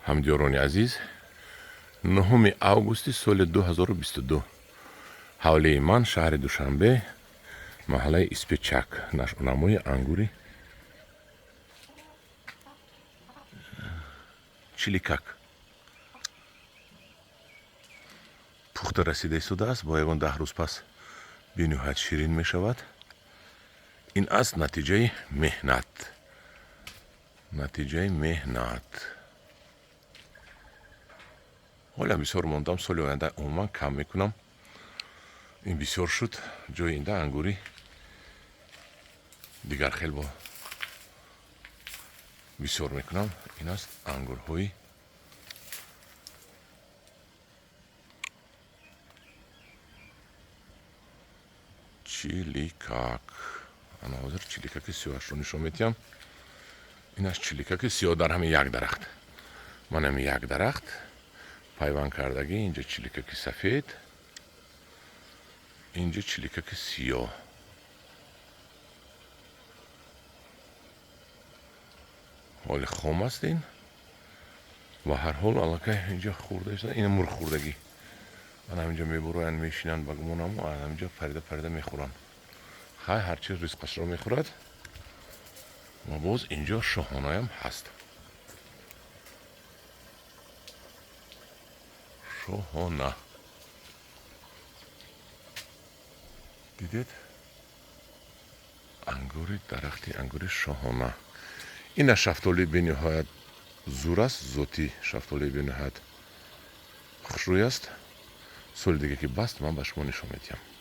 ҳамдиёрони азиз, 9 августи соли 2022 ҳавлии ман шаҳри Душанбе, маҳаллаи Испечак, нашъонамои ангури чиликак пухта расида истодааст. Бо ягон 10 рӯз пас бениҳоят ширин мешавад. ин аст натиҷаи меҳнат. ҳолам бисёр мондам, соли оянда умуман кам мекунам. ин бисёр шуд. ҷои инда ангури дигар хел бо бисёр мекунам. ин аст ангурҳои чиликак. ана ҳозир чиликаки сиёҳашро нишон медиҳам. ин аст чиликаки сиёҳ дар ҳамин як дарахт. ман ҳамин як дарахт пайванд кардагӣ, инҷа чиликаки сафед, инҷа чиликаки сиёҳ. ҳоли хом аст ин. ва ҳар ҳол аллакай инҷа хурда шуда. ин мурғ хурдагӣ. ана ҳаминҷа мебуроянд, мешинанд ба гумонам, ҳаминҷа парида мехӯранд. хай ҳарчи ризқашро мехӯрад. ва боз инҷо шоҳонаям ҳаст. шоҳона. дидед? ангури дарахти ангури шоҳона. ина шафтоли бениҳоят зур аст. зоти шафтоли бениҳоят хушрӯй аст. соли дига ки баст ман ба шумо нишон медиҳам.